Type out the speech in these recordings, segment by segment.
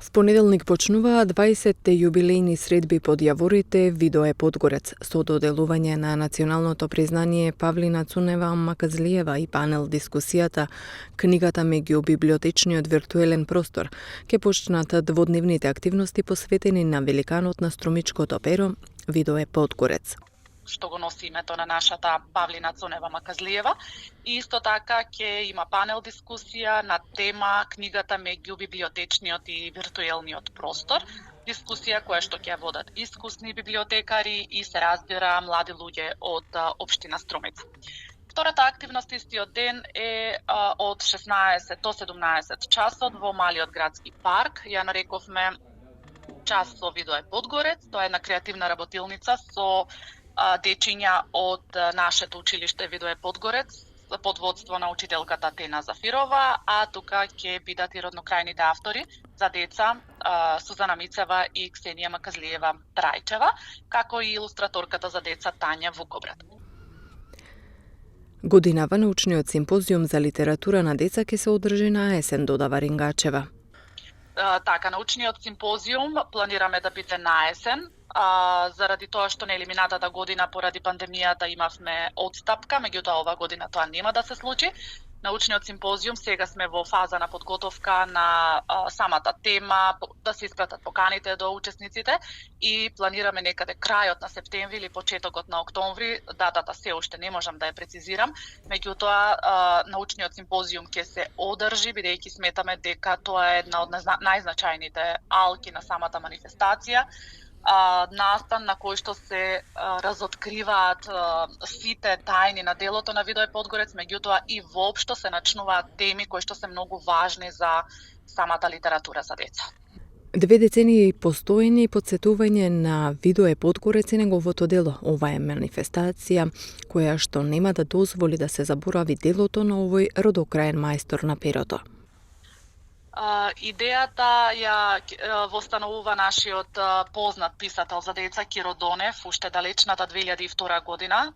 В понеделник почнуваат 20-те јубилејни средби под јаворите Видое Подгорец со доделување на националното признание Павлина Цунева Маказлиева и панел дискусијата Книгата меѓу библиотечниот виртуелен простор ќе почнат дводневните активности посветени на великанот на струмичкото перо Видое Подгорец, што го носи името на нашата Павлина Цунева Маказлиева. И исто така ќе има панел дискусија на тема Книгата меѓу библиотечниот и виртуелниот простор. Дискусија која што ќе водат искусни библиотекари и се разбира млади луѓе од општина Струмица. Втората активност истиот ден е од 16 до 17 часот во малиот градски парк. Ја нарековме час со Видое Подгорец. Тоа е една креативна работилница со дечиња од нашето училиште Видое Подгорец под водство на учителката Тена Зафирова, а тука ќе бидат и роднокрајните автори за деца Сузана Мицева и Ксенија Маказлиева Трајчева, како и илустраторката за деца Тања Вукобрат. Годинава научниот симпозиум за литература на деца ќе се одржи на есен, додава Рингачева. Така, научниот симпозиум планираме да биде на есен, заради тоа што нели минатата година поради пандемијата имавме одстапка, меѓутоа ова година тоа нема да се случи. Научниот симпозиум сега сме во фаза на подготовка на самата тема, да се испратат поканите до учесниците и планираме некаде крајот на септември или почетокот на октомври, датата се уште не можам да ја прецизирам, меѓутоа научниот симпозиум ќе се одржи бидејќи сметаме дека тоа е една од најзначајните алки на самата манифестација. Настан на кој што се разоткриваат сите тајни на делото на Видое Подгорец, меѓутоа и воопшто се начнуваат теми кои што се многу важни за самата литература за деца. 2 децении постоење и потсетување на Видое Подгорец и неговото дело. Ова е манифестација која што нема да дозволи да се заборави делото на овој родокраен мајстор на перото. Идејата ја востановува нашиот познат писател за деца Киро Донев уште далечната 2002 година.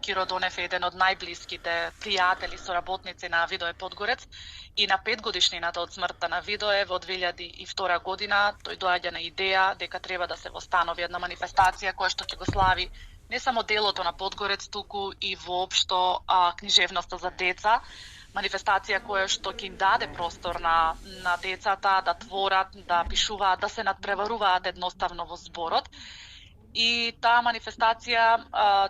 Киро Донев е еден од најблиските пријатели соработници на Видое Подгорец и на 5 годишнината од смртта на Видое во 2002 година тој доаѓа на идеја дека треба да се востанови една манифестација која што ќе го слави не само делото на Подгорец, туку и воопшто книжевноста за деца. Манифестација која што ќе им даде простор на децата да творат, да пишуваат, да се надпреваруваат едноставно во зборот. И таа манифестација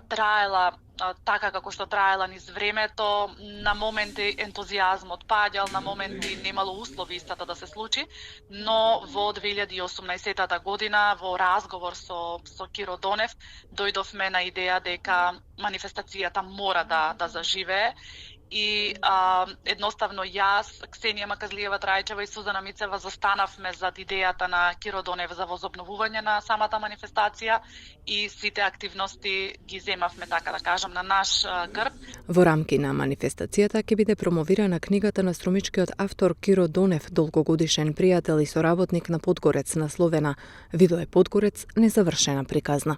траела така како што траела низ времето, на моменти ентузијазмот паѓал, на моменти немало услови истата да се случи, но во 2018 година во разговор со Киро Донев дојдовме на идеја дека манифестацијата мора да заживее. И едноставно јас, Ксенија Маказлиева Трајчева и Сузана Мицева застанавме зад идејата на Киро Донев за возобновување на самата манифестација и сите активности ги земавме, така да кажам, на наш грб. Во рамки на манифестацијата ќе биде промовирана книгата на струмичкиот автор Киро Донев, долгогодишен пријател и соработник на Подгорец, насловена Видое Подгорец, незавршена приказна.